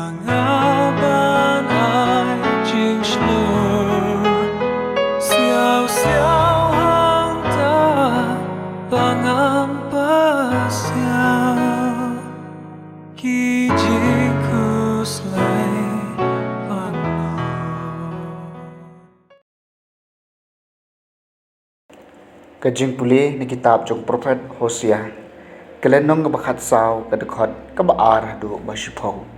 Pangaban ay ching slur Siyaw-siyaw hangta pangampasyaw Kijing kuslay Kajing puli ni kitab jong Prophet Hosea kelenong ngebakat saw kadekot kebaar du basyupau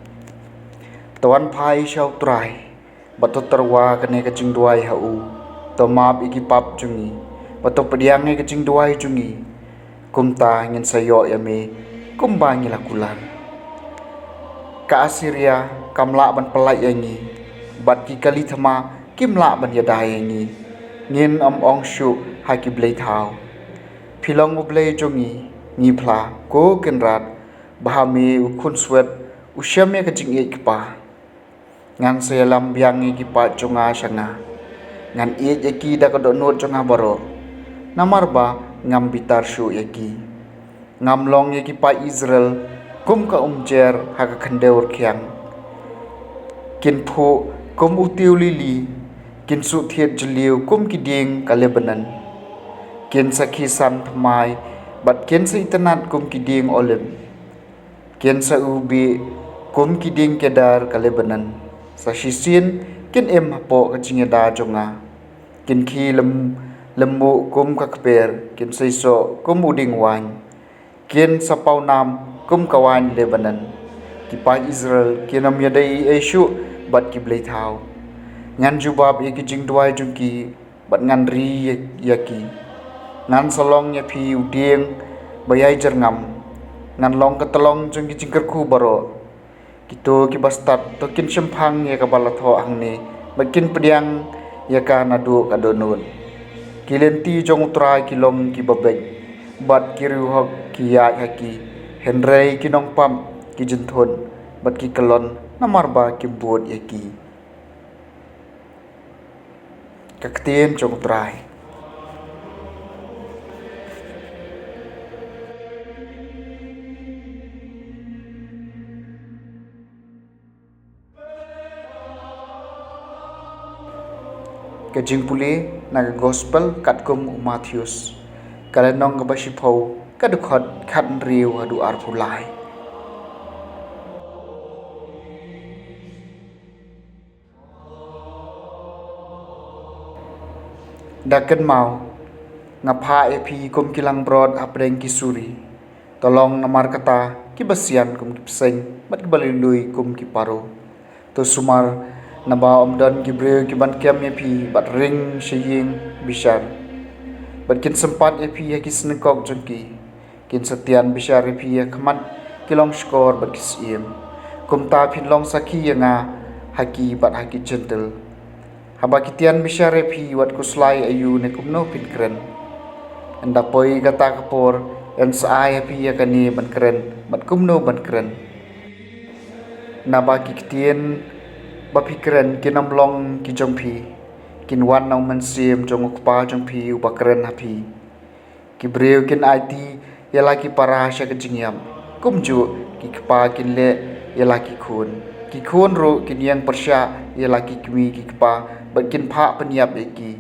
tawan pai syau trai bato terwa kene kajing duai hau tomap iki pap jungi bato pediange kajing duai jungi kumta ngin sayo yame kumbangi lakulan ka Asiria kamla ban pelai yangi bat ki kali thama kimla ban yadai yangi ngin ong shu haki blei thau philong mo blei jongi ni phla ko kenrat bahami ukun swet usyame kajing e kipa ngan selam biang e kipa jonga shanga ngan e yaki da ko not jonga baro namarba ngam bitar shu yaki ngam long yaki pa Israel kum ka umjer haka khandeur khyang kin phu kum utiu lili kin su thiet jliu kum kiding ka Lebanon kin sakhi san thamai bat kin sa itanat kum kiding olim kin sa ubi kum kiding kedar ka Lebanon sa shisin kin em hapo ka jingeda jonga kin khi lembu kum ka kper kin saiso kum uding wan kin sa paunam kum kawan Lebanon ki pa Israel kinam yadai eshu bat ki blei thau ngan jubab ye ki jing duai jungki bat ngan ri yaki ngan salong ya phi udieng bayai jerngam ngan long ketelong jungki jingker khu baro kito ki bastat to kin shemphang ya ka balatho angni bakin pediang ya ka nadu kadonun kilenti jong utrai kilom ki babek bat kiru hok ki ya haki henrei kinong pam ki jinthon bat ki kelon namarba ki bod yaki kaktien jong utrai kajing puli naga gospel katkum Matthews kalenong gabashipau kadukot khan riu hadu arpulai daken mau ngapa epi kum kilang brod apreng kisuri tolong namar kata kibasian kum kipseng bat kibalindui kum kiparo to sumar naba omdan gibreu kiban kem epi bat ring shiying bishar bat kin sempat epi ya kisnekok jengki kin setian bishar epi ya khamat kilong skor bat kisiem kum ta phin long sakhi yanga haki bat haki gentle haba kitian bishar epi wat kuslai ayu ne kumno pin kren anda poi kata kapor en saai epi ya kani ban kren bat kumno ban kren naba kitien bapikren kinam long ki jongpi kin wan nau mansim jong ukpa jongpi ubakren hapi ki breu kin IT yala ki parasha ke jingyam kumju ki kpa kin le yala ki khun ro kin yang persya yala ki kmi ki kpa bat kin pha panyap eki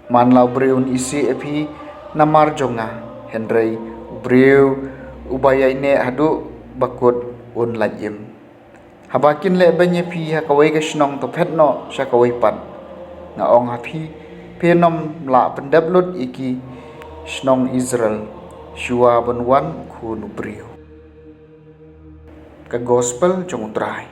man lau breun isi epi namar jonga henrei breu ubaya ne hadu bakut un lajim habakin le banye phi ha kawai ka shnong to phet no sha kawai pan nga ong ha phi penom la pendab lut iki shnong Israel shua banwan khun brio ka gospel jong utrai